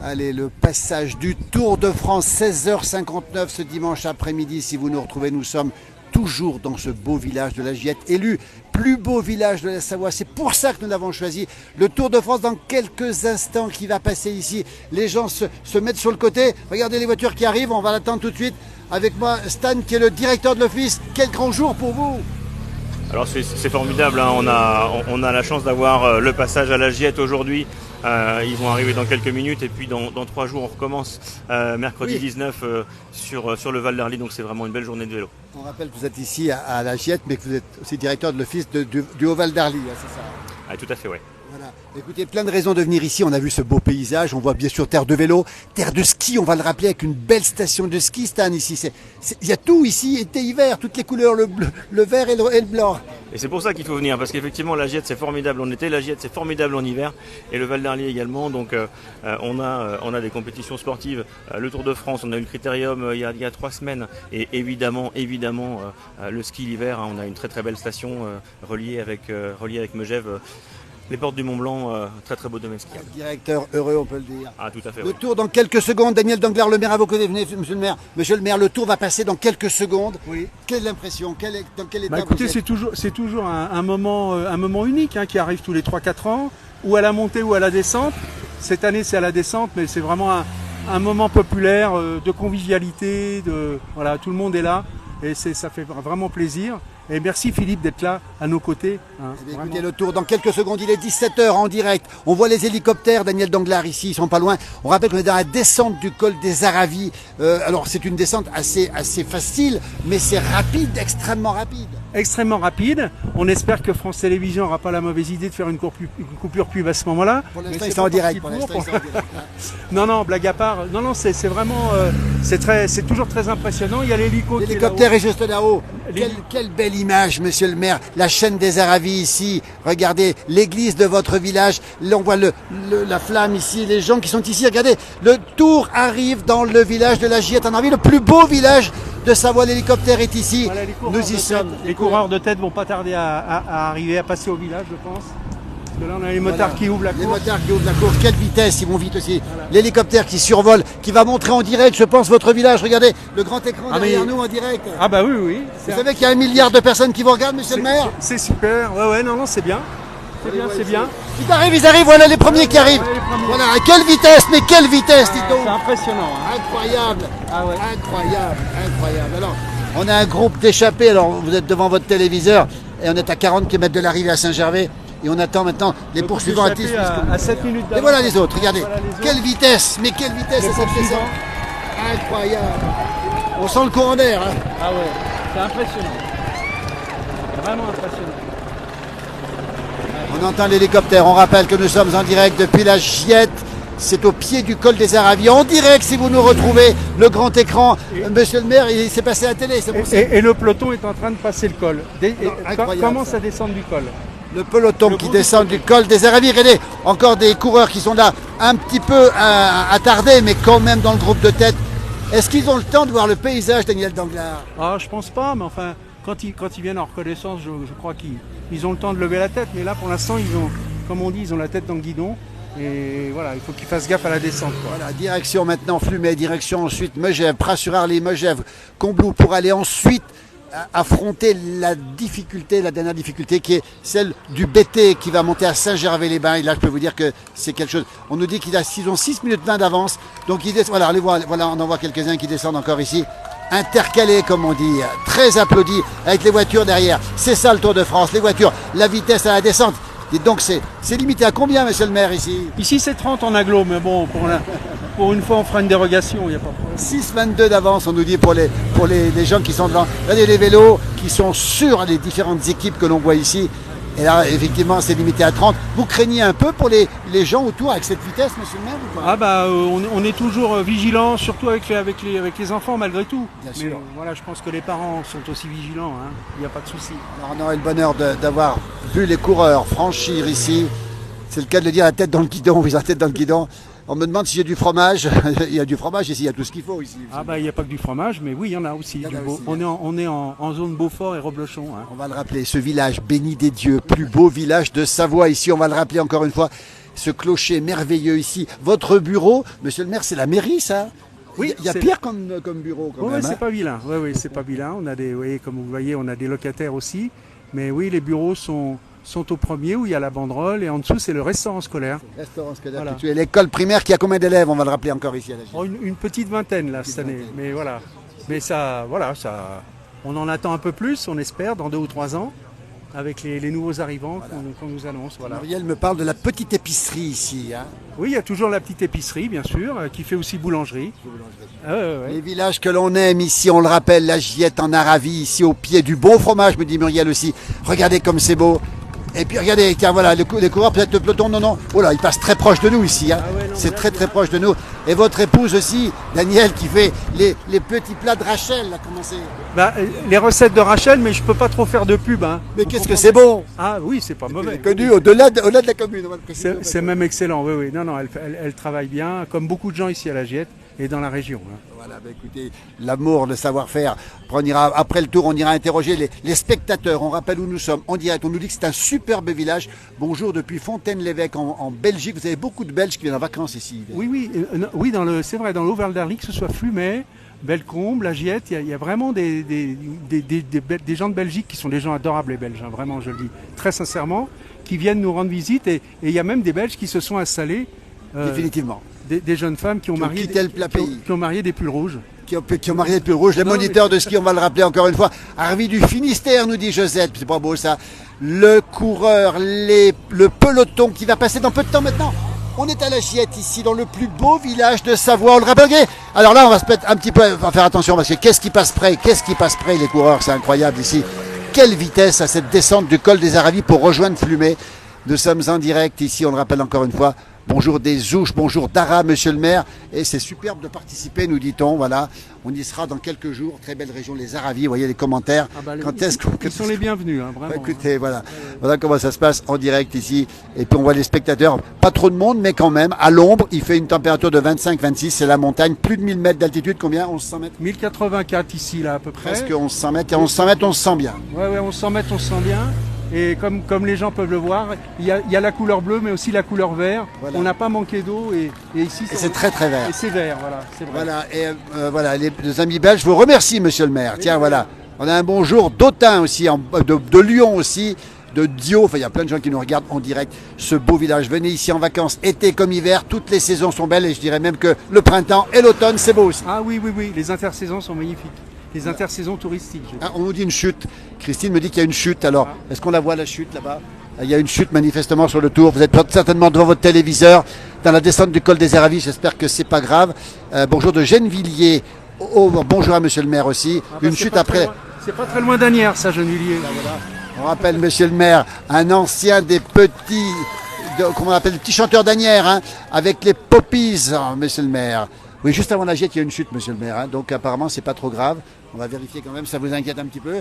Allez, le passage du Tour de France, 16h59 ce dimanche après-midi. Si vous nous retrouvez, nous sommes toujours dans ce beau village de la Giette, élu plus beau village de la Savoie. C'est pour ça que nous l'avons choisi. Le Tour de France dans quelques instants qui va passer ici. Les gens se mettent sur le côté. Regardez les voitures qui arrivent, on va l'attendre tout de suite. Avec moi, Stan, qui est le directeur de l'office. Quel grand jour pour vous! Alors c'est formidable, hein. On a la chance d'avoir le passage à la Giette aujourd'hui. Ils vont arriver dans quelques minutes et puis dans 3 jours on recommence mercredi 19 sur le Val d'Arly, donc c'est vraiment une belle journée de vélo. On rappelle que vous êtes ici à la Giette, mais que vous êtes aussi directeur de l'office du Haut-Val d'Arly, c'est ça? Ah, tout à fait, oui. Voilà. Écoutez, plein de raisons de venir ici. On a vu ce beau paysage. On voit bien sûr terre de vélo, terre de ski. On va le rappeler avec une belle station de ski, Stan, ici. Il y a tout ici, été, hiver, toutes les couleurs, le bleu, le vert et le blanc. Et c'est pour ça qu'il faut venir, parce qu'effectivement la Giette c'est formidable en été, la Giette c'est formidable en hiver, et le Val d'Arly également. Donc on a des compétitions sportives, le Tour de France, on a eu le Critérium il y a 3 semaines, et évidemment le ski l'hiver, hein. On a une très très belle station reliée avec Megève. Les portes du Mont Blanc, très très beau domaine skiable. Directeur heureux, on peut le dire. Ah, tout à fait. Le Tour dans quelques secondes. Daniel Danglars, le maire à vos côtés. Venez, monsieur le maire. Monsieur le maire, le Tour va passer dans quelques secondes. Oui. Quelle impression? Dans quel état écoutez, c'est toujours un moment unique, hein, qui arrive tous les 3-4 ans, ou à la montée ou à la descente. Cette année, c'est à la descente, mais c'est vraiment un moment populaire, de convivialité. Voilà, tout le monde est là et ça fait vraiment plaisir. Et merci Philippe d'être là à nos côtés. Hein, écoutez, le Tour dans quelques secondes, il est 17h en direct. On voit les hélicoptères, Daniel Danglars ici, ils sont pas loin. On rappelle qu'on est dans la descente du col des Aravis. Alors c'est une descente assez facile, mais c'est rapide, extrêmement rapide. Extrêmement rapide. On espère que France Télévisions n'aura pas la mauvaise idée de faire une coupure pub à ce moment-là. Pour l'instant, ils sont en direct. Non, blague à part. Non, c'est vraiment, c'est toujours très impressionnant. Il y a l'hélico. L'hélicoptère est juste là-haut. Quelle belle image, monsieur le maire. La chaîne des Aravis ici. Regardez l'église de votre village. Là, on voit la flamme ici, les gens qui sont ici. Regardez, le Tour arrive dans le village de la Giette en Arly, le plus beau village de Savoie. L'hélicoptère est ici. Voilà, nous y sommes. Les coureurs de tête vont pas tarder à arriver, à passer au village, je pense. Parce que là, on a les motards qui ouvrent la course. Les motards qui ouvrent la course. Quelle vitesse, ils vont vite aussi. Voilà. L'hélicoptère qui survole, qui va montrer en direct, je pense, votre village. Regardez, le grand écran derrière nous en direct. Ah bah oui. Vous savez qu'il y a 1 milliard de personnes qui vous regardent, monsieur le maire? C'est super. Ouais, non, c'est bien. C'est bien. Ils arrivent, voilà les premiers qui arrivent. Voilà, quelle vitesse, mais quelle vitesse, dites donc. C'est impressionnant. Hein. Incroyable. Ah ouais. Incroyable. Alors, on a un groupe d'échappés. Alors, vous êtes devant votre téléviseur et on est à 40 km de l'arrivée à Saint-Gervais. Et on attend maintenant les poursuivants à 10 à 7 minutes d'avance. Et voilà les autres, regardez. Voilà quelle vitesse, mais quelle vitesse à cette descente. Incroyable. On sent le courant d'air. Hein. Ah ouais, c'est impressionnant. Vraiment impressionnant. On entend l'hélicoptère. On rappelle que nous sommes en direct depuis la Giette. C'est au pied du col des Aravis. En direct, si vous nous retrouvez, le grand écran. Monsieur le maire, il s'est passé à la télé. Et le peloton est en train de passer le col. Commence à descendre du col. Le peloton qui descend du col des Aravis. Regardez, encore des coureurs qui sont là, un petit peu attardés, mais quand même dans le groupe de tête. Est-ce qu'ils ont le temps de voir le paysage, Daniel Danglars? Ah, je pense pas, mais enfin, quand ils viennent en reconnaissance, je crois qu'ils ont le temps de lever la tête. Mais là, pour l'instant, comme on dit, ils ont la tête dans le guidon. Et voilà, il faut qu'ils fassent gaffe à la descente. Quoi. Voilà, direction maintenant Flumet, direction ensuite Megève, Pras-sur-Arly, Megève, Combloux, pour aller ensuite affronter la dernière difficulté qui est celle du BT qui va monter à Saint-Gervais-les-Bains. Et là, je peux vous dire que c'est quelque chose. On nous dit qu'ils ont 6 minutes 20 d'avance. Donc, voilà, on en voit quelques-uns qui descendent encore ici. Intercalés, comme on dit, très applaudis avec les voitures derrière. C'est ça le Tour de France, les voitures, la vitesse à la descente. Et donc, c'est limité à combien, monsieur le maire, ici? Ici, c'est 30 en agglo, mais bon, pour une fois, on fera une dérogation, il n'y a pas de problème. 6,22 d'avance, on nous dit, pour les gens qui sont devant. Regardez les vélos qui sont sur les différentes équipes que l'on voit ici. Et là, effectivement, c'est limité à 30. Vous craignez un peu pour les gens autour avec cette vitesse, monsieur le maire, ou pas? Ah bah, on est toujours vigilant, surtout avec les enfants, malgré tout. Bien sûr. Voilà, je pense que les parents sont aussi vigilants, hein. Il n'y a pas de souci. Alors, on aurait le bonheur d'avoir vu les coureurs franchir ici. C'est le cas de le dire, la tête dans le guidon, la tête dans le guidon. On me demande si j'ai du fromage. Il y a du fromage ici, il y a tout ce qu'il faut ici. Ah bah il n'y a pas que du fromage, mais oui, il y en a aussi. On est en zone Beaufort et Roblochon. Hein. On va le rappeler, ce village béni des dieux, plus beau village de Savoie ici, on va le rappeler encore une fois. ce clocher merveilleux ici. Votre bureau, monsieur le maire, c'est la mairie, ça? Oui, il y a pire comme bureau quand Oui, même. c'est Hein. pas vilain. Oui, c'est pas vilain. On a des, oui, comme vous voyez, on a des locataires aussi. Mais oui, les bureaux sont au premier où il y a la banderole et en dessous c'est le restaurant scolaire. Restaurant scolaire. Voilà. Tu es l'école primaire qui a combien d'élèves? On va le rappeler encore ici à la Giette. Oh, une petite vingtaine là cette année. Mais voilà. Mais ça, voilà, ça. On en attend un peu plus, on espère, dans 2 ou 3 ans, avec les nouveaux arrivants qu'on nous annonce. Voilà. Muriel me parle de la petite épicerie ici. Hein. Oui, il y a toujours la petite épicerie, bien sûr, qui fait aussi boulangerie. Ouais. Les villages que l'on aime ici, on le rappelle, la Giette en Aravie, ici au pied du bon fromage, me dit Muriel aussi. Regardez comme c'est beau. Et puis regardez, tiens, voilà, les coureurs, peut-être le peloton, non, oh là, il passe très proche de nous ici, hein. Ah ouais, non, c'est là, très proche de nous. Et votre épouse aussi, Daniel, qui fait les petits plats de Rachel, là, comment c'est? Bah, les recettes de Rachel, mais je peux pas trop faire de pub. Hein. Mais qu'est-ce que c'est bon? Ah oui, c'est pas mauvais. Connu au-delà de la commune. C'est même excellent, oui. Non, elle travaille bien, comme beaucoup de gens ici à la Giette et dans la région. Hein. Voilà, bah écoutez, l'amour, le savoir-faire. Après le tour, on ira interroger les spectateurs. On rappelle où nous sommes en direct. On nous dit que c'est un superbe village. Bonjour depuis Fontaine-l'Évêque en Belgique. Vous avez beaucoup de Belges qui viennent en vacances ici. Oui, c'est vrai, dans l'Auvergne-d'Arly, que ce soit Flumet, Bellecombe, la Giette, il y a vraiment des gens de Belgique qui sont des gens adorables, les Belges, hein, vraiment, je le dis très sincèrement, qui viennent nous rendre visite et il y a même des Belges qui se sont installés. Définitivement. Des jeunes femmes qui ont marié des pulls rouges. Qui ont marié des pulls rouges. Les moniteurs de ski, on va le rappeler encore une fois. Arvi du Finistère, nous dit Josette. C'est pas beau ça. Le coureur, le peloton qui va passer dans peu de temps maintenant. On est à la Giette ici, dans le plus beau village de Savoie. On le rappelle. Alors là, on va se mettre un petit peu, on va faire attention parce que qu'est-ce qui passe près, les coureurs, c'est incroyable ici. Quelle vitesse à cette descente du col des Aravis pour rejoindre Flumet. Nous sommes en direct ici, on le rappelle encore une fois. Bonjour des Ouches, bonjour Dara, monsieur le maire. Et c'est superbe de participer, nous dit-on. Voilà, on y sera dans quelques jours. Très belle région, les Aravis. Vous voyez les commentaires. Ils sont les bienvenus, hein, vraiment. Écoutez, voilà comment ça se passe en direct ici. Et puis on voit les spectateurs. Pas trop de monde, mais quand même, à l'ombre, il fait une température de 25-26. C'est la montagne, plus de 1000 mètres d'altitude. Combien? 1100 mètres 1084 ici, là, à peu près. Presque 1100 mètres. Et 1100 mètres, on se sent bien. Ouais, 1100 mètres, on se sent bien. Et comme les gens peuvent le voir, il y a la couleur bleue, mais aussi la couleur vert. Voilà. On n'a pas manqué d'eau et ici c'est très vert. Et c'est vert, voilà. C'est vrai. Voilà, et voilà, les amis belges, je vous remercie, monsieur le maire. Tiens, voilà, on a un bonjour d'Autun aussi, de Lyon aussi, de Dio. Enfin, il y a plein de gens qui nous regardent en direct. Ce beau village, venez ici en vacances, été comme hiver, toutes les saisons sont belles et je dirais même que le printemps et l'automne, c'est beau aussi. Ah oui, les intersaisons sont magnifiques. Les intersaisons touristiques. On nous dit une chute. Christine me dit qu'il y a une chute. Alors, est-ce qu'on la voit la chute là-bas? Il y a une chute manifestement sur le tour. Vous êtes certainement devant votre téléviseur dans la descente du col des Aravis. J'espère que c'est pas grave. Bonjour de Gennevilliers. Bonjour à monsieur le maire aussi. Une chute après. C'est pas très loin d'Anières, ça, Gennevilliers. Voilà. On rappelle, monsieur le maire, un ancien des petits, comment on appelle, les petits chanteurs d'Anières, hein, avec les Poppies, monsieur le maire. Oui, juste avant la Giette, il y a une chute, monsieur le maire. Hein, donc apparemment, c'est pas trop grave. On va vérifier quand même, ça vous inquiète un petit peu.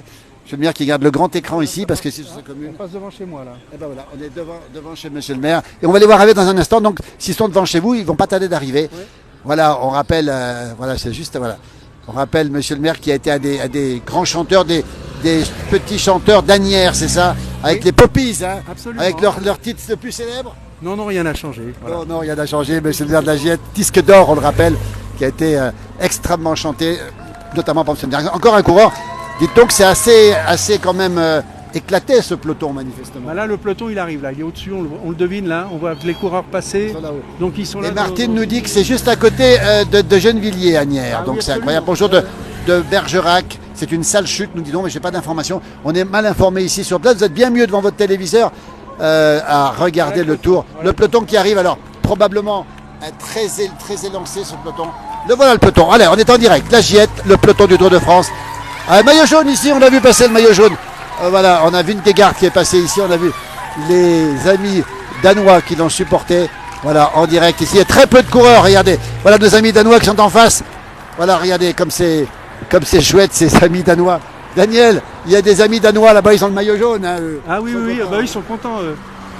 Monsieur le maire qui garde le grand écran ici, parce que c'est sur sa commune. On passe devant chez moi, là. Et ben voilà, on est devant chez monsieur le maire. Et on va les voir arriver dans un instant. Donc, s'ils sont devant chez vous, ils vont pas tarder d'arriver. Oui. Voilà, on rappelle, voilà, c'est juste, voilà. On rappelle monsieur le maire qui a été un des grands chanteurs, des petits chanteurs d'Anières, c'est ça? Avec les Poppies, hein. Absolument. Avec leur titre le plus célèbre. Non, rien n'a changé. Voilà. Non, rien n'a changé. Monsieur le maire de la Giette, disque d'or, on le rappelle, qui a été extrêmement chanté, notamment par monsieur le maire. Encore un coureur. Dites donc, c'est assez quand même éclaté ce peloton, manifestement. Bah là, le peloton, il arrive, là. Il est au-dessus, on le devine, là. On voit les coureurs passer. Donc, ils sont là. Et Martine nous dit que c'est juste à côté de Gennevilliers, Agnières. Ah, donc, oui, c'est incroyable. Bonjour de Bergerac. C'est une sale chute, nous disons, mais je n'ai pas d'informations. On est mal informés ici sur place. Vous êtes bien mieux devant votre téléviseur à regarder le tour. Voilà. Le peloton qui arrive, alors, probablement très élancé, ce peloton. Voilà le peloton. Allez, on est en direct. La Giette, le peloton du Tour de France. Maillot jaune ici, on a vu passer le maillot jaune. Voilà, on a Vingegaard qui est passé ici. On a vu les amis danois qui l'ont supporté. Voilà, en direct ici. Il y a très peu de coureurs, regardez. Voilà nos amis danois qui sont en face. Voilà, regardez comme c'est chouette ces amis danois. Daniel, il y a des amis danois là-bas, ils ont le maillot jaune. Hein, ah oui, bah, ils sont contents.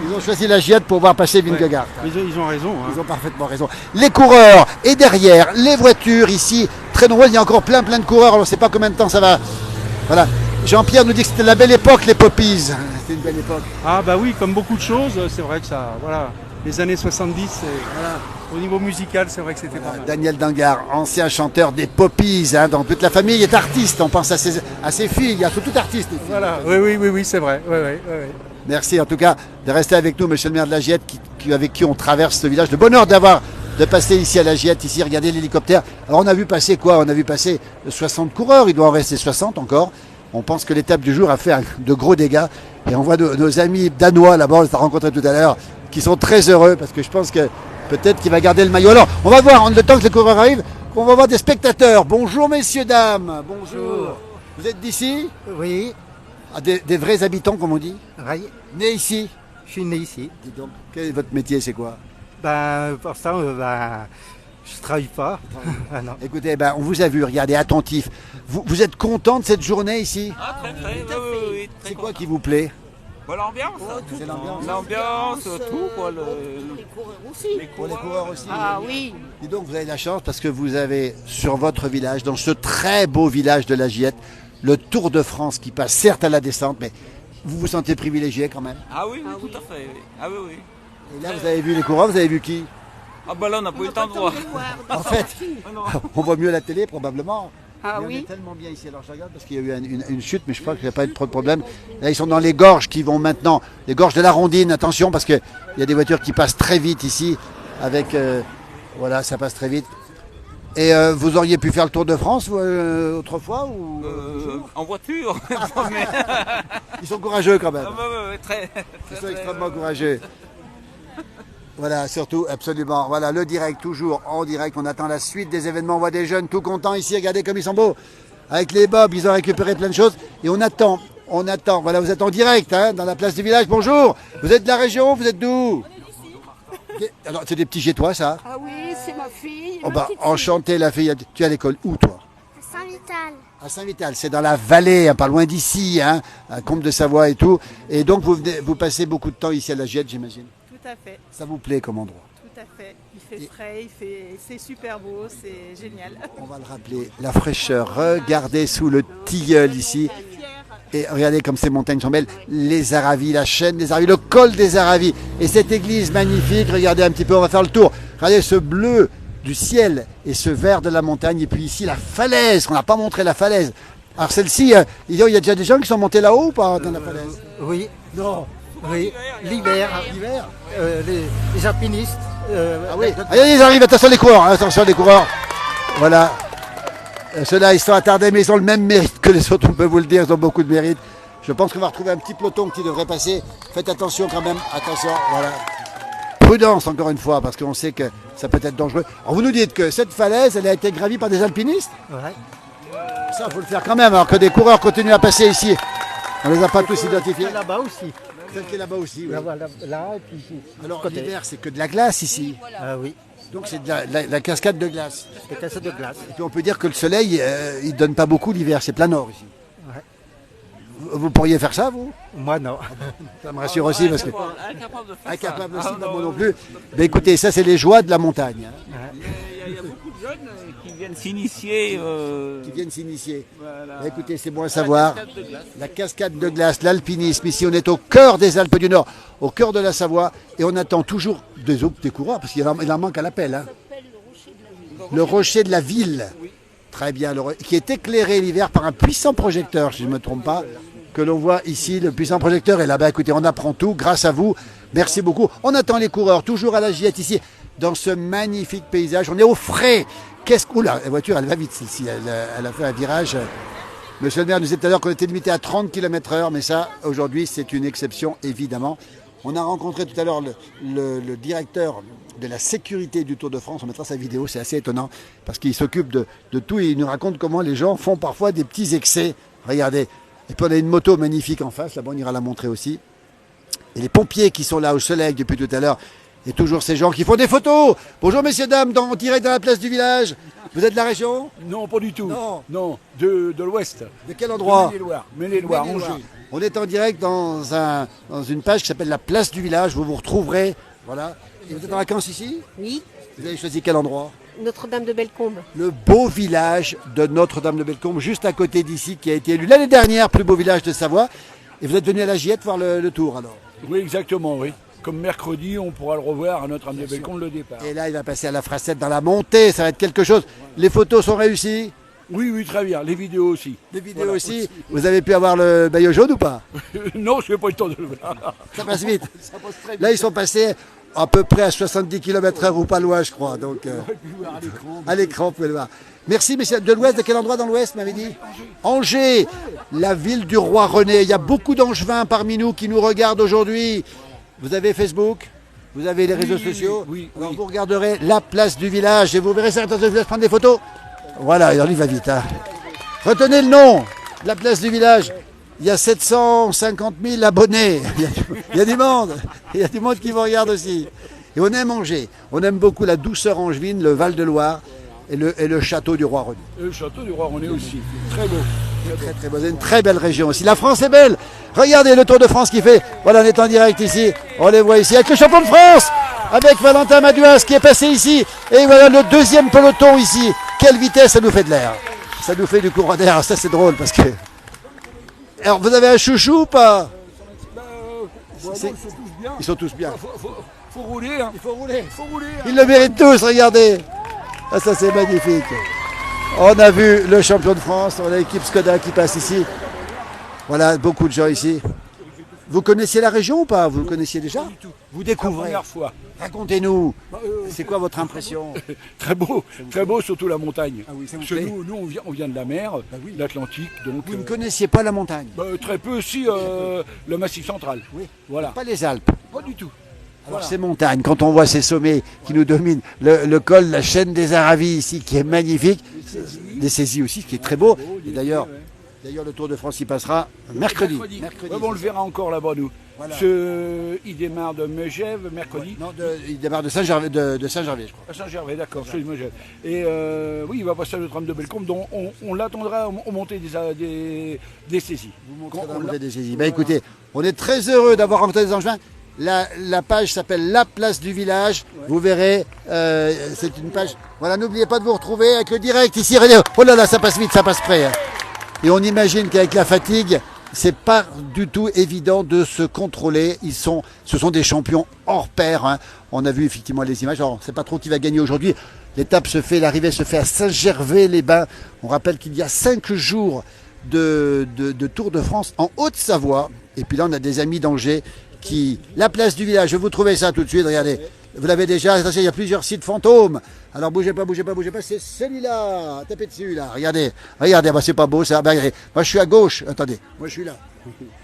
Ils ont choisi la Giette pour voir passer Vingegaard. Ouais, ils ont raison. Hein. Ils ont parfaitement raison. Les coureurs et derrière, les voitures ici, très nombreuses. Il y a encore plein de coureurs. On ne sait pas combien de temps ça va. Voilà. Jean-Pierre nous dit que c'était la belle époque, les Poppies. C'était une belle époque. Ah bah oui, comme beaucoup de choses, c'est vrai que ça, voilà. les années 70, au niveau musical, c'est vrai que c'était pas mal. Daniel Dingard, ancien chanteur des Poppies, hein, dans toute la famille est artiste. On pense à ses filles, il y a tout artiste. Voilà, oui, c'est vrai. Oui. Merci en tout cas de rester avec nous, monsieur le maire de la Giette, avec qui on traverse ce village. Le bonheur de passer ici à la Giette, ici, regardez l'hélicoptère. Alors on a vu passer quoi? On a vu passer 60 coureurs, il doit en rester 60 encore. On pense que l'étape du jour a fait de gros dégâts. Et on voit nos amis danois là-bas, on les a rencontrés tout à l'heure, qui sont très heureux parce que je pense que peut-être qu'il va garder le maillot. Alors, on va voir, le temps que les coureurs arrivent, qu'on va voir des spectateurs. Bonjour messieurs, dames. Bonjour. Vous êtes d'ici? Oui, Des vrais habitants, comme on dit? oui, Nés ici? je suis né ici. Dis donc, quel est votre métier, c'est quoi? Pour ça, je travaille pas. Ah non. Écoutez, on vous a vu, regardez, attentif. Vous êtes content de cette journée ici? Ah, très, oui. C'est quoi qui vous plaît? Bon, l'ambiance. C'est l'ambiance. L'ambiance, tout, quoi. Les coureurs aussi. Pour les coureurs aussi. Ah oui. Dis donc, vous avez de la chance parce que vous avez sur votre village, dans ce très beau village de la Giette, le Tour de France qui passe certes à la descente, mais vous vous sentez privilégié quand même. Ah oui, tout à fait. Oui. Ah oui. Et là, vous avez vu les coureurs, vous avez vu qui? Ah bah là, on n'a pas eu le temps de voir. En fait, on voit mieux la télé probablement. Ah Mais on oui. est tellement bien ici. Alors je regarde parce qu'il y a eu une chute, mais je crois qu'il n'y a pas eu trop de problème. Là, ils sont dans les gorges qui vont maintenant, les gorges de la Rondine. Attention parce qu'il y a des voitures qui passent très vite ici. Avec, voilà, ça passe très vite. Et vous auriez pu faire le Tour de France autrefois ou En voiture. Mais- Ils sont courageux quand même. Ah bah, ouais, très. Ils sont extrêmement courageux. Voilà, surtout, absolument. Voilà, le direct, toujours en direct. On attend la suite des événements. On voit des jeunes tout contents ici. Regardez comme ils sont beaux. Avec les bobs, ils ont récupéré plein de choses. Et on attend. Voilà, vous êtes en direct, hein, dans la place du village. Bonjour. Vous êtes de la région? Vous êtes d'où? Alors, c'est des petits chez toi, ça? Ah oui, c'est ma fille. Oh ma bah, petite fille. enchanté, la fille. Tu es à l'école où, toi? Saint-Vital. À Saint-Vital, c'est dans la vallée, hein, pas loin d'ici, hein, à Combe de Savoie et tout. Et donc, vous passez beaucoup de temps ici à la Giette, j'imagine. Tout à fait, Ça vous plaît comme endroit? tout à fait. Il fait frais, c'est super beau, c'est génial. On va le rappeler, la fraîcheur. Regardez sous le tilleul ici. Et regardez comme ces montagnes sont belles. Les Aravis, la chaîne des Aravis, le col des Aravis. Et cette église magnifique, regardez un petit peu, on va faire le tour. Regardez ce bleu du ciel et ce vert de la montagne. Et puis ici, la falaise, on n'a pas montré la falaise. Alors celle-ci, il y a déjà des gens qui sont montés là-haut ou pas dans la falaise? Oui, Non. oui, l'hiver, L'hiver? les alpinistes. Ah oui. Allez, ils arrivent, attention les coureurs, hein, attention les coureurs. Voilà. Ceux-là, ils sont attardés, mais ils ont le même mérite que les autres, on peut vous le dire, ils ont beaucoup de mérite. Je pense qu'on va retrouver un petit peloton qui devrait passer. Faites attention quand même, attention, voilà. Prudence encore une fois, parce qu'on sait que ça peut être dangereux. Alors vous nous dites que cette falaise, elle a été gravie par des alpinistes? Ouais. Ça, il faut le faire quand même, alors que des coureurs continuent à passer ici. On les a pas tous identifiés. Là-bas aussi. Celle qui est là-bas aussi, oui. Là, et puis ici. Alors Côté. l'hiver, c'est que de la glace ici. Ah oui, Donc c'est de la cascade de glace. des cassettes de glace. Et puis on peut dire que le soleil, il donne pas beaucoup l'hiver, c'est plein nord ici. Ouais. Vous pourriez faire ça, vous? Moi, non. Ça me rassure aussi parce que Incapable de faire incapable ça. aussi, Ah, pas non, moi non plus. Mais écoutez, ça c'est les joies de la montagne, hein, Il y a beaucoup de jeunes qui viennent s'initier. qui viennent s'initier. Voilà. Bah, écoutez, c'est bon à savoir. La cascade de glace, l'alpinisme. Ici, on est au cœur des Alpes du Nord, au cœur de la Savoie, et on attend toujours des coureurs parce qu'il en manque à l'appel. Hein. Le rocher de la ville. Très bien, qui est éclairé l'hiver par un puissant projecteur, si je ne me trompe pas, que l'on voit ici. Le puissant projecteur est là-bas. Écoutez, on apprend tout grâce à vous. Merci beaucoup. On attend les coureurs, toujours à la Giette ici, dans ce magnifique paysage. On est au frais. Oula, la voiture, elle va vite, celle-ci. Elle a fait un virage. Monsieur le maire nous disait tout à l'heure qu'on était limité à 30 km/h, mais ça, aujourd'hui, c'est une exception, évidemment. On a rencontré tout à l'heure le directeur de la sécurité du Tour de France. On mettra sa vidéo, c'est assez étonnant, parce qu'il s'occupe de tout et il nous raconte comment les gens font parfois des petits excès. Regardez. Et puis on a une moto magnifique en face, là-bas on ira la montrer aussi. Et les pompiers qui sont là au soleil depuis tout à l'heure. Et toujours ces gens qui font des photos. Bonjour messieurs, dames, on direct dans la place du village. Vous êtes de la région? Non, pas du tout. Non. De l'Ouest. De quel endroit? Méné-Loire. Méné-Loire, Maine-et-Loire. Angers. On est en direct dans une page qui s'appelle la place du village. Vous vous retrouverez. Voilà. Et vous êtes en vacances ici? Oui, Vous avez choisi quel endroit? Notre-Dame de Bellecombe. Le beau village de Notre-Dame de Bellecombe, juste à côté d'ici, qui a été élu l'année dernière plus beau village de Savoie. Et vous êtes venu à la Giette voir le tour alors? Oui, exactement, oui. comme mercredi, on pourra le revoir à Notre-Dame-de-Bellecombe le départ. Et là, il va passer à la Fracette dans la montée, ça va être quelque chose. Les photos sont réussies? Oui, oui, très bien. Les vidéos aussi. Les vidéos Voilà, aussi. Vous avez pu avoir le maillot jaune ou pas? Non, je n'ai pas eu le temps de le voir. Ça passe vite. Là, ils sont passés à peu près à 70 km/h ou pas loin, je crois. Donc, à l'écran, vous pouvez le voir. Merci, messieurs. De l'Ouest, de quel endroit dans l'Ouest, m'avez dit? Angers, la ville du roi René. Il y a beaucoup d'Angevins parmi nous qui nous regardent aujourd'hui. Vous avez Facebook? Vous avez les réseaux sociaux? oui. Alors, vous regarderez la place du village et vous verrez certains du village prendre des photos. Voilà, alors il va vite. Hein. Retenez le nom, la place du village. Il y a 750 000 abonnés. Il y a du monde. Il y a du monde qui vous regarde aussi. Et on aime Angers. On aime beaucoup la douceur angevine, le Val-de-Loire et le château du Roi René. Et le château du Roi René aussi. Très beau. Très, très beau. C'est une très belle région aussi. La France est belle. Regardez le Tour de France qui fait. Voilà, on est en direct ici. On les voit ici avec le champion de France. Avec Valentin Madouas qui est passé ici. Et voilà le deuxième peloton ici. Quelle vitesse, ça nous fait de l'air. Ça nous fait du courant d'air. Ça, c'est drôle parce que. Alors, vous avez un chouchou ou pas? Ils sont tous bien. Faut rouler, hein. Il faut rouler. Faut rouler. Hein. Ils le méritent tous, regardez. Ah, ça, c'est magnifique. On a vu le champion de France. On a l'équipe Skoda qui passe ici. Voilà, beaucoup de gens ici. Vous connaissiez la région ou pas? Vous le connaissiez déjà? Vous La découvrez. première fois. Racontez-nous. C'est quoi votre impression? Très beau, surtout la montagne. Ah oui, ça vous Parce que plaît? nous on vient de la mer, oui. l'Atlantique, donc Vous ne connaissiez pas la montagne? très peu aussi le Massif central. Oui. Voilà. Pas les Alpes. Pas du tout. Alors ces montagnes, quand on voit ces sommets qui nous dominent, le col, la chaîne des Aravis ici qui est magnifique, des saisies aussi, qui est très beau. Et d'ailleurs, le Tour de France y passera mercredi. Ouais, bon, on le verra encore là-bas nous. Voilà. Il démarre de Megève mercredi. Non, il démarre de Saint-Gervais, de Saint-Gervais, je crois. À Saint-Gervais, d'accord, celui de Megève. Et oui, il va passer à Notre-Dame-de-Bellecombe, dont on l'attendra au montée des saisies. Vous montrez la montée des saisies. Ben, écoutez, on est très heureux d'avoir rencontré des Angevins. La page s'appelle La Place du Village. Vous verrez, c'est une page. Voilà, n'oubliez pas de vous retrouver avec le direct ici. Regardez, oh là là, ça passe vite, ça passe près. Hein. Et on imagine qu'avec la fatigue, c'est pas du tout évident de se contrôler. Ce sont des champions hors pair. Hein. On a vu effectivement les images. Alors, on ne sait pas trop qui va gagner aujourd'hui. L'arrivée se fait à Saint-Gervais-les-Bains. On rappelle qu'il y a 5 jours de Tour de France en Haute-Savoie. Et puis là, on a des amis d'Angers la place du village, je vais vous trouver ça tout de suite, regardez. Vous l'avez déjà, attention, il y a plusieurs sites fantômes. Alors bougez pas, c'est celui-là. Tapez dessus là, regardez, bah, c'est pas beau ça. Bah, regardez. Moi je suis à gauche, attendez, moi je suis là.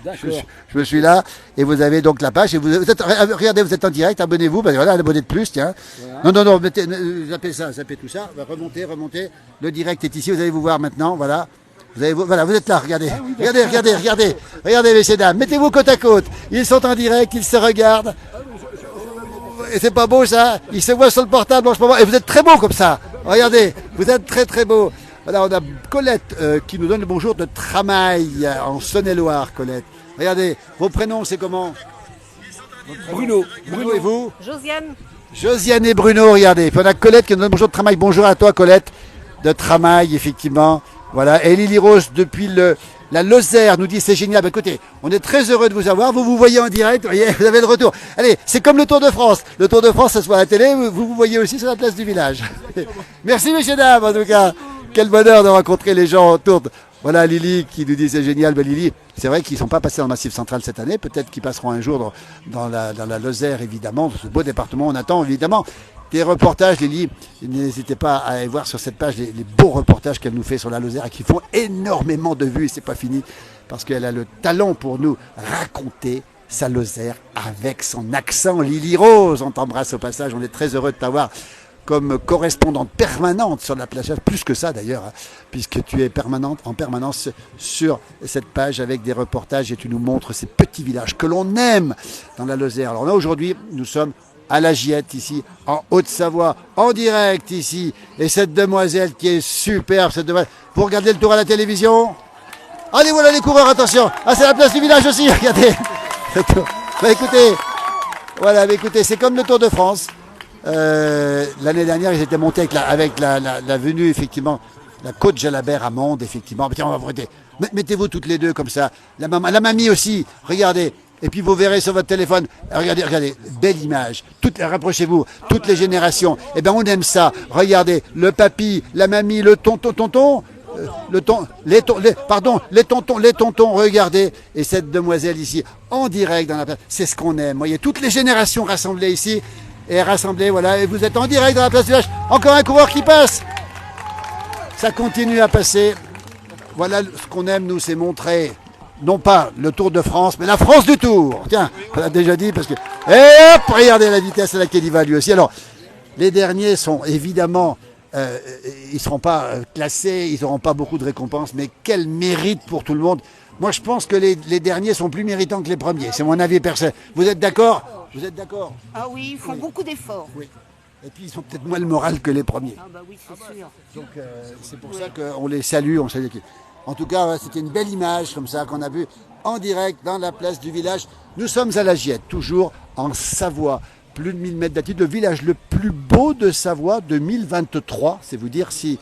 D'accord. Je me suis là, et vous avez donc la page, et vous êtes, regardez, vous êtes en direct, abonnez-vous, bah, voilà, abonnez de plus, tiens. Voilà. Non, zappez tout ça, remontez, le direct est ici, vous allez vous voir maintenant, voilà. Vous êtes là, regardez. Ah oui, regardez, messieurs, dames. Mettez-vous côte à côte. Ils sont en direct, ils se regardent. Et c'est pas beau, ça? Ils se voient sur le portable en ce moment. Et vous êtes très beau comme ça. Regardez, vous êtes très, très beau. Voilà, on a Colette qui nous donne le bonjour de Tramaille, en Saône-et-Loire, Colette. Regardez, vos prénoms, c'est comment? Bruno et vous? Josiane Et Bruno, regardez. Puis on a Colette qui nous donne le bonjour de Tramaille. Bonjour à toi, Colette, de Tramaille, effectivement. Voilà, et Lily Rose depuis la Lozère nous dit c'est génial. Bah, écoutez, on est très heureux de vous avoir. Vous voyez en direct, vous voyez, vous avez le retour. Allez, c'est comme le Tour de France. Le Tour de France, ça se voit à la télé, vous voyez aussi sur la place du village. Merci messieurs, dames, en tout cas. Quel bonheur de rencontrer les gens autour. Voilà Lily qui nous dit c'est génial. Bah, Lily, c'est vrai qu'ils ne sont pas passés dans le Massif central cette année. Peut-être qu'ils passeront un jour dans la Lozère, évidemment, dans ce beau département. On attend évidemment des reportages, Lily. N'hésitez pas à aller voir sur cette page les beaux reportages qu'elle nous fait sur la Lozère et qui font énormément de vues. Et c'est pas fini parce qu'elle a le talent pour nous raconter sa Lozère avec son accent. Lily Rose, on t'embrasse au passage. On est très heureux de t'avoir comme correspondante permanente sur la plage, plus que ça d'ailleurs, hein, puisque tu es en permanence sur cette page avec des reportages et tu nous montres ces petits villages que l'on aime dans la Lozère. Alors là aujourd'hui, nous sommes à la Giette ici, en Haute-Savoie, en direct ici, et cette demoiselle qui est superbe, vous regardez le tour à la télévision? Allez, voilà les coureurs, attention. Ah, c'est la place du village aussi, regardez. Bah écoutez, c'est comme le Tour de France. L'année dernière, ils étaient montés avec la venue, effectivement, la côte Jalabert à Mende, effectivement. Tiens, on va voter. Mettez-vous toutes les deux comme ça. La mamie aussi, regardez. Et puis vous verrez sur votre téléphone, regardez, regardez, belle image. Rapprochez-vous, toutes les générations. Eh bien, on aime ça. Regardez, le papy, la mamie, le tonton, les tontons, regardez. Et cette demoiselle ici, en direct dans la place, c'est ce qu'on aime. Vous voyez, toutes les générations rassemblées ici, et rassemblées, voilà. Et vous êtes en direct dans la place du village. Encore un coureur qui passe. Ça continue à passer. Voilà ce qu'on aime, nous, c'est montrer, non pas le Tour de France, mais la France du Tour. Tiens, on l'a déjà dit, parce que... Et hop, regardez la vitesse à laquelle il va lui aussi. Alors, les derniers sont évidemment... ils ne seront pas classés, ils n'auront pas beaucoup de récompenses, mais quel mérite pour tout le monde. Moi, je pense que les derniers sont plus méritants que les premiers. C'est mon avis personnel. Vous êtes d'accord? Vous êtes d'accord? Ah oui, ils font beaucoup d'efforts. Oui. Et puis, ils ont peut-être moins le moral que les premiers. Ah bah oui, c'est sûr. Donc, c'est pour ça qu'on les salue, on salue. En tout cas, c'était une belle image comme ça qu'on a vue en direct dans la place du village. Nous sommes à la Giette, toujours en Savoie. Plus de 1000 mètres d'altitude, le village le plus beau de Savoie, 2023. C'est vous dire si...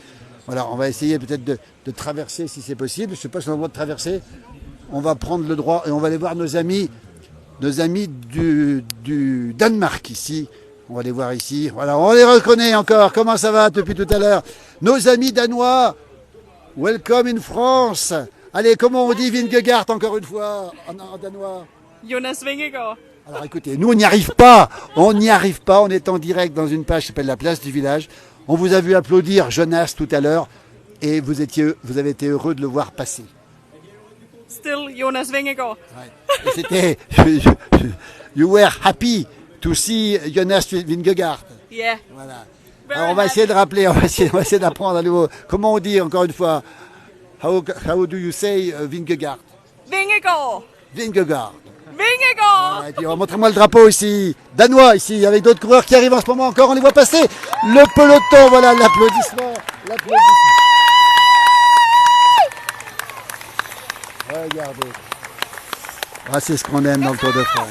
Voilà, on va essayer peut-être de traverser si c'est possible. Je ne sais pas si on a le droit de traverser. On va prendre le droit et on va aller voir nos amis du Danemark ici. On va les voir ici. Voilà, on les reconnaît encore. Comment ça va depuis tout à l'heure? Nos amis danois. Welcome in France. Allez, comment on dit Vingegaard encore une fois en danois? Jonas Vingegaard. Alors écoutez, nous on n'y arrive pas. On n'y arrive pas. On est en direct dans une page qui s'appelle la place du village. On vous a vu applaudir Jonas tout à l'heure et vous avez été heureux de le voir passer. Still Jonas Vingegaard. Ouais. Et c'était... You were happy to see Jonas Vingegaard. Yeah. Voilà. Very Alors on va essayer de rappeler, on va essayer d'apprendre à nouveau. Comment on dit encore une fois? How do you say Vingegaard? Vingegaard. Vingegaard. Vingegaard. Voilà, et puis montrez-moi le drapeau ici, danois ici, avec d'autres coureurs qui arrivent en ce moment encore. On les voit passer. Le peloton, voilà l'applaudissement. Regardez. Ah, c'est ce qu'on aime dans le Tour de France.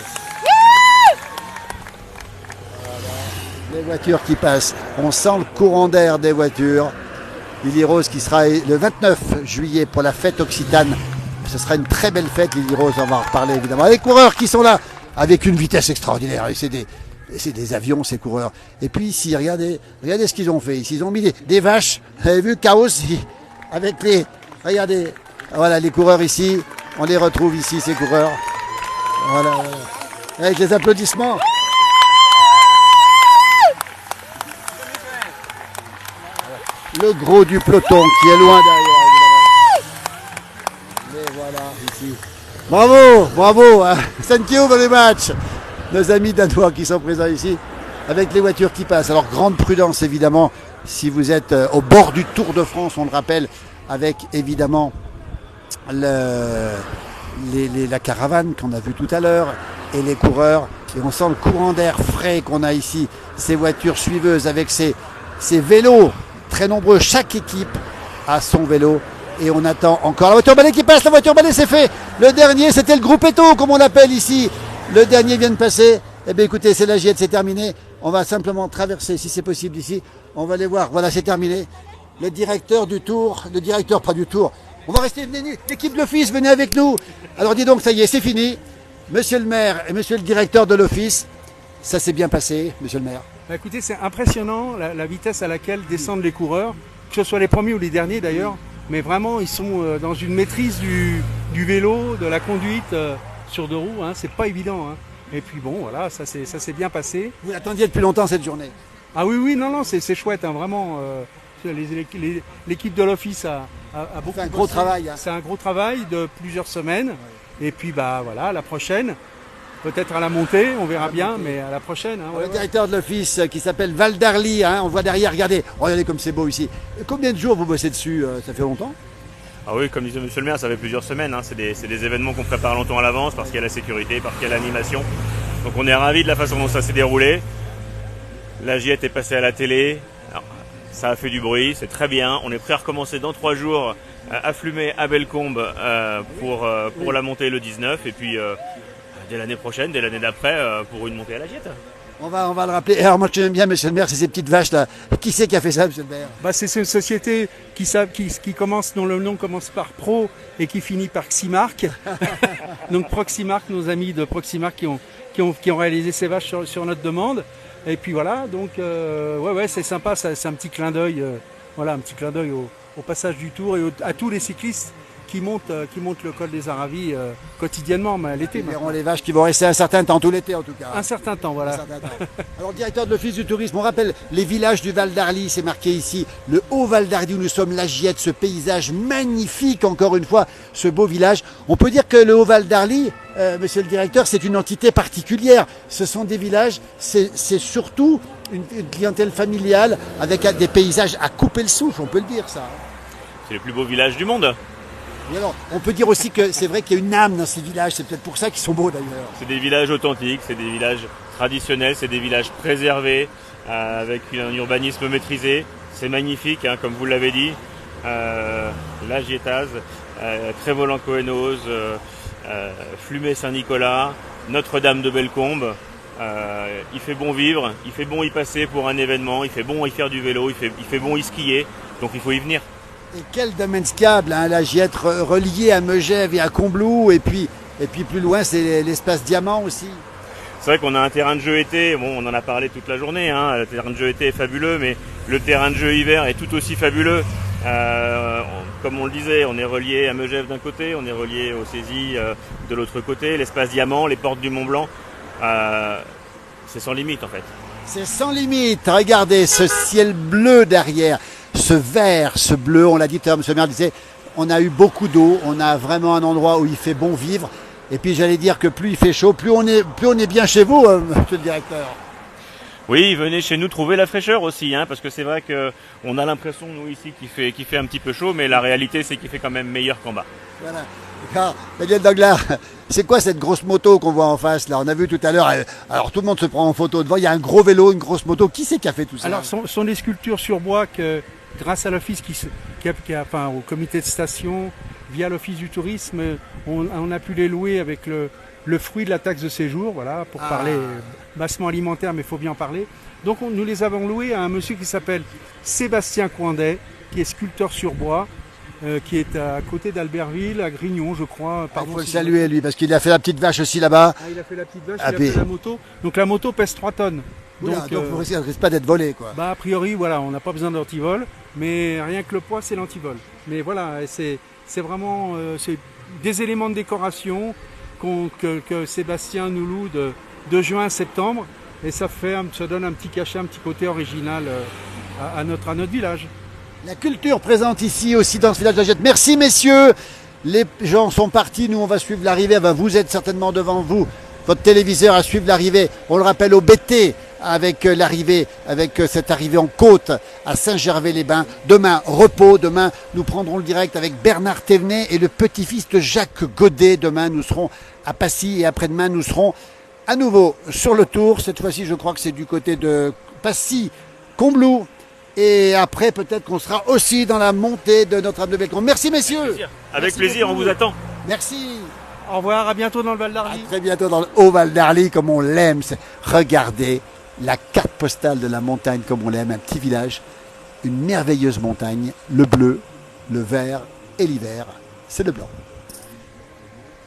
Les voitures qui passent. On sent le courant d'air des voitures. Lily Rose qui sera le 29 juillet pour la fête occitane. Ce sera une très belle fête, Lily Rose, on va en reparler évidemment. Les coureurs qui sont là avec une vitesse extraordinaire. Et c'est des avions, ces coureurs. Et puis ici, regardez ce qu'ils ont fait. Ici, ils ont mis des vaches. Vous avez vu, chaos ici. Avec les... Regardez. Voilà, les coureurs ici. On les retrouve ici, ces coureurs. Voilà. Avec les applaudissements. Le gros du peloton qui est loin derrière, évidemment. Mais voilà, ici. Bravo, hein. Thank you very much. Nos amis danois qui sont présents ici, avec les voitures qui passent. Alors, grande prudence, évidemment, si vous êtes au bord du Tour de France, on le rappelle, avec, évidemment, la caravane qu'on a vue tout à l'heure, et les coureurs. Et on sent le courant d'air frais qu'on a ici, ces voitures suiveuses, avec ces vélos très nombreux, chaque équipe a son vélo et on attend encore la voiture balai qui passe, la voiture balai c'est fait, le dernier c'était le groupe Eto comme on l'appelle ici, le dernier vient de passer, eh bien écoutez c'est la Giette, c'est terminé, on va simplement traverser si c'est possible ici, on va aller voir, voilà c'est terminé, le directeur du Tour, le directeur pas du Tour, on va rester, venez, l'équipe de l'office, venez avec nous, alors dis donc ça y est c'est fini, monsieur le maire et monsieur le directeur de l'office, ça s'est bien passé monsieur le maire. Bah écoutez, c'est impressionnant la vitesse à laquelle descendent les coureurs, que ce soit les premiers ou les derniers d'ailleurs, mais vraiment ils sont dans une maîtrise du vélo, de la conduite sur deux roues, hein, c'est pas évident. Hein. Et puis bon, voilà, ça s'est bien passé. Vous l'attendiez depuis longtemps cette journée? Ah oui, non, c'est chouette, hein, vraiment. L'équipe de l'office a beaucoup fait un gros travail. Hein. C'est un gros travail de plusieurs semaines. Ouais. Et puis bah voilà, la prochaine. Peut-être à la montée, on verra bien, mais à la prochaine. Hein, le directeur de l'office qui s'appelle Val d'Arly, hein, on voit derrière, regardez comme c'est beau ici. Et combien de jours vous bossez dessus? Ça fait longtemps? Ah oui, comme disait monsieur le maire, ça fait plusieurs semaines. Hein. C'est des événements qu'on prépare longtemps à l'avance parce qu'il y a la sécurité, parce qu'il y a l'animation. Donc on est ravis de la façon dont ça s'est déroulé. La Giette est passée à la télé. Alors, ça a fait du bruit, c'est très bien. On est prêt à recommencer dans 3 jours à Flumet, à Bellecombe pour la montée le 19. Et puis... dès l'année prochaine, dès l'année d'après, pour une montée à la Giette. On va le rappeler. Et alors moi, je t'aime bien, monsieur le maire, c'est ces petites vaches là. Qui c'est qui a fait ça, monsieur le maire? Bah, c'est une société qui commence, dont le nom commence par Pro et qui finit par Ximark. Donc Proximark, nos amis de Proximark qui ont réalisé ces vaches sur notre demande. Et puis voilà, donc ouais, c'est sympa, c'est un petit clin d'œil, un petit clin d'œil au passage du Tour et à tous les cyclistes qui montent le col des Aravis quotidiennement, mais l'été. Nous verrons les vaches qui vont rester un certain temps, tout l'été en tout cas. Un certain temps, voilà. Un certain temps. Alors, directeur de l'Office du tourisme, on rappelle les villages du Val d'Arly, c'est marqué ici, le Haut Val d'Arly où nous sommes, la Giette, ce paysage magnifique, encore une fois, ce beau village. On peut dire que le Haut Val d'Arly, monsieur le directeur, c'est une entité particulière. Ce sont des villages, c'est surtout une clientèle familiale avec des paysages à couper le souffle, on peut le dire ça. C'est les plus beaux villages du monde. Et alors, on peut dire aussi que c'est vrai qu'il y a une âme dans ces villages, c'est peut-être pour ça qu'ils sont beaux d'ailleurs. C'est des villages authentiques, c'est des villages traditionnels, c'est des villages préservés, avec un urbanisme maîtrisé. C'est magnifique, hein, comme vous l'avez dit. La Gietaz, Trévolan-Cohennoz, Flumet Saint-Nicolas, Notre-Dame de Bellecombe. Il fait bon vivre, il fait bon y passer pour un événement, il fait bon y faire du vélo, il fait bon y skier, donc il faut y venir. Et quel domaine skiable, hein, la Giette reliée à Megève et à Combloux, et puis plus loin c'est l'espace Diamant aussi. C'est vrai qu'on a un terrain de jeu été, bon on en a parlé toute la journée, hein, le terrain de jeu été est fabuleux, mais le terrain de jeu hiver est tout aussi fabuleux. Comme on le disait, on est relié à Megève d'un côté, on est relié aux saisies de l'autre côté, l'espace Diamant, les portes du Mont Blanc, c'est sans limite en fait. C'est sans limite, regardez ce ciel bleu derrière. Ce vert, ce bleu, on l'a dit tout à l'heure, M. le maire disait, on a eu beaucoup d'eau, on a vraiment un endroit où il fait bon vivre. Et puis j'allais dire que plus il fait chaud, plus on est bien chez vous, monsieur le directeur. Oui, venez chez nous trouver la fraîcheur aussi, hein, parce que c'est vrai qu'on a l'impression, nous ici, qu'il fait un petit peu chaud, mais la réalité c'est qu'il fait quand même meilleur qu'en bas. Voilà. Alors, Daniel Danglars, c'est quoi cette grosse moto qu'on voit en face là? On a vu tout à l'heure, alors tout le monde se prend en photo devant, il y a un gros vélo, une grosse moto, qui c'est qui a fait tout ça? Alors, ce sont des sculptures sur bois que, grâce à l'office au comité de station, via l'office du tourisme, on a pu les louer avec le fruit de la taxe de séjour, voilà, pour parler bassement alimentaire, mais il faut bien en parler. Donc nous les avons loués à un monsieur qui s'appelle Sébastien Coindet, qui est sculpteur sur bois, qui est à côté d'Albertville, à Grignon, je crois. Il faut le saluer lui, parce qu'il a fait la petite vache aussi là-bas. Il a fait la petite vache, il a fait la moto. Donc la moto pèse 3 tonnes. Donc vous risquez pas d'être volé, quoi. A priori, voilà, on n'a pas besoin d'antivol, mais rien que le poids, c'est l'antivol. Mais voilà, c'est vraiment c'est des éléments de décoration que Sébastien nous loue de juin à septembre, et ça donne un petit cachet, un petit côté original à notre village. La culture présente ici aussi dans ce village de la Giette. Merci messieurs, les gens sont partis, nous on va suivre l'arrivée, vous êtes certainement devant vous, votre téléviseur à suivre l'arrivée, on le rappelle au BT, avec l'arrivée, avec cette arrivée en côte à Saint-Gervais-les-Bains. Demain, repos. Demain, nous prendrons le direct avec Bernard Thévenet et le petit-fils de Jacques Godet. Demain, nous serons à Passy et après-demain, nous serons à nouveau sur le Tour. Cette fois-ci, je crois que c'est du côté de Passy, Combloux. Et après, peut-être qu'on sera aussi dans la montée de Notre-Dame de Bellecombe. Merci, messieurs. Avec plaisir, on vous attend. Merci. Au revoir, à bientôt dans le Val d'Arly. À très bientôt dans le Haut Val d'Arly, comme on l'aime. Regardez la carte postale de la montagne comme on l'aime, un petit village, une merveilleuse montagne, le bleu, le vert et l'hiver, c'est le blanc.